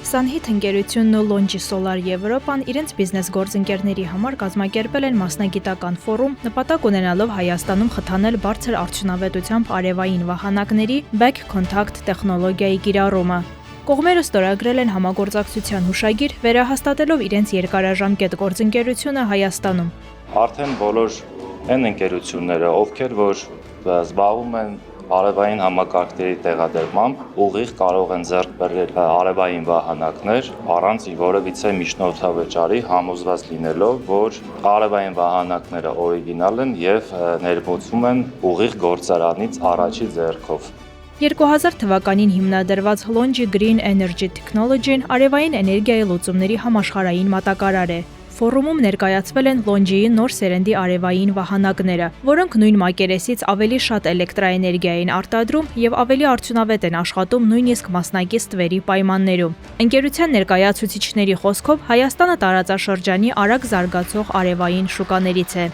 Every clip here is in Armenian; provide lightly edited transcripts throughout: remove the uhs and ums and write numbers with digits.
Sunheat ընկերությունն ու Longi Solar Եվրոպան իրենց բիզնես գործընկերների համար կազմակերպել են մասնագիտական ֆորում, նպատակ ունենալով Հայաստանում խթանել բարձր արդյունավետությամբ արևային վահանակների back contact տեխնոլոգիայի կիրառումը։ Կողմերը ստորագրել են համագործակցության հուշագիր, վերահաստատելով իրենց երկարաժամկետ գործընկերությունը Հայաստանում։ Արդեն բոլոր այն ընկերությունները, ովքեր որ զբաղվում են արևային համակարգերի տեղադրմամբ, ուղիղ կարող են ձեռք բերել արևային վահանակներ առանց որևիցե միջնորդավճարի, համոզված լինելով, որ արևային վահանակները օրիգինալ են եւ ներմուծվում են ուղիղ գործարանից առաջի ձեռքով։ 2000 թվականին հիմնադրված Longi Green Energy Technology-ն արևային էներգիայի լուծումների համաշխարհային մատակարար է։ Ֆորումում ներկայացվել են Longi-ի նոր սերնդի արևային վահանակները, որոնք նույն մակերեսից ավելի շատ էլեկտրաէներգիա են արտադրում եւ ավելի արդյունավետ են աշխատում նույնիսկ մասնակից թվերի պայմաններում։ Ընկերության ներկայացուցիչների խոսքով Հայաստանը տարածաշրջանի արագ զարգացող արևային շուկաներից է։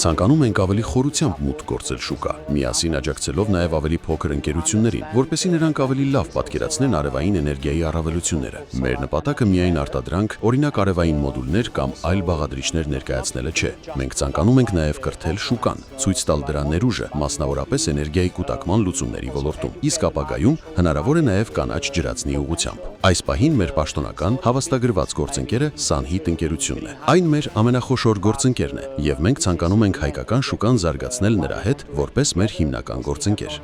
Ցանկանում ենք ավելի խորությամբ մուտք գործել շուկա, միասին աջակցելով նաեւ ավելի փոքր ընկերություններին, որպեսզի նրանք ավելի լավ պատկերացնեն արևային էներգիայի առավելությունները։ Մեր նպատակը միայն արտադրանք, օրինակ արևային մոդուլներ կամ այլ բաղադրիչներ ներկայացնելը չէ։ Մենք ցանկանում ենք նաև կրթել շուկան, ցույց տալ դրա ներուժը, մասնավորապես էներգիայի կուտակման լուծումների ոլորտում, իսկ ապագայում հնարավոր է նաև կանաչ ջրածնի ուղղությամբ։ Այս պահին մեր պաշտոնական հավաստագրված գործընկերը Sunheat ընկերությունն է։ Այն մեր ամենախոշոր գործընկերն է, եւ մենք ցանկանում ենք հայկական շուկան զարգացնել նրա հետ, որպես մեր հիմնական գործընկեր։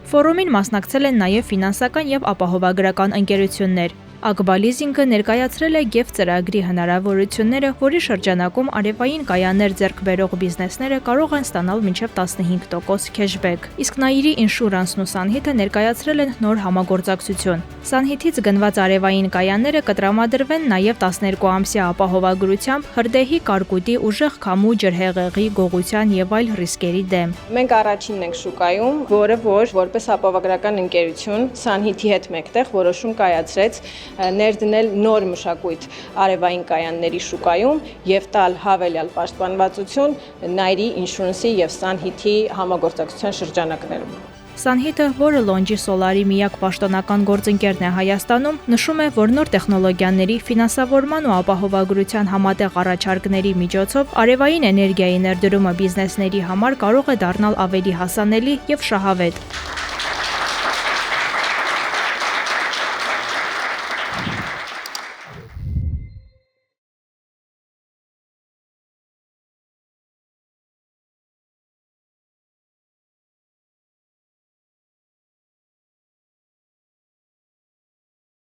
Ֆորումին մասնակցել են նաև ֆինանսական եւ ապահովագրական ընկերություններ։ Ակբա լիզինգը ներկայացրել է GEF ծրագրի հնարավորությունները, որի շրջանակում արևային կայաններ ձեռք բերող բիզնեսները կարող են ստանալ մինչև 15% քեշբեք։ Իսկ Nairi Insurance-ն ու Sunheat-ը ներկայացրել են նոր համագործակցություն։ Sunheat-ից գնված արևային կայանները կտրամադրվեն նաև 12 ամսյա ապահովագրությամբ հրդեհի, կարկուտի, ուժեղ քամու, ջրհեղեղի, գողության եւ այլ ռիսկերի դեմ։ Մենք առաջինն ենք շուկայում, որը որպես ապահովագրական ընկերություն Sunheat-ի հետ մեկտեղ որոշում կայացրեց ներդնել նոր մշակույթ արևային կայանների շուկայում եւ տալ հավելյալ պաշտպանվածություն Nairi Insurance-ի եւ Sunheat-ի համագործակցության շրջանակներում։ Sunheat-ը, որը Longi Solar-ի միակ պաշտոնական գործընկերն է Հայաստանում, նշում է, որ նոր տեխնոլոգիաների, ֆինանսավորման ու ապահովագրության համատեղ առաջարկների միջոցով արևային էներգիայի ներդրումը բիզնեսների համար կարող է դառնալ ավելի հասանելի եւ շահավետ։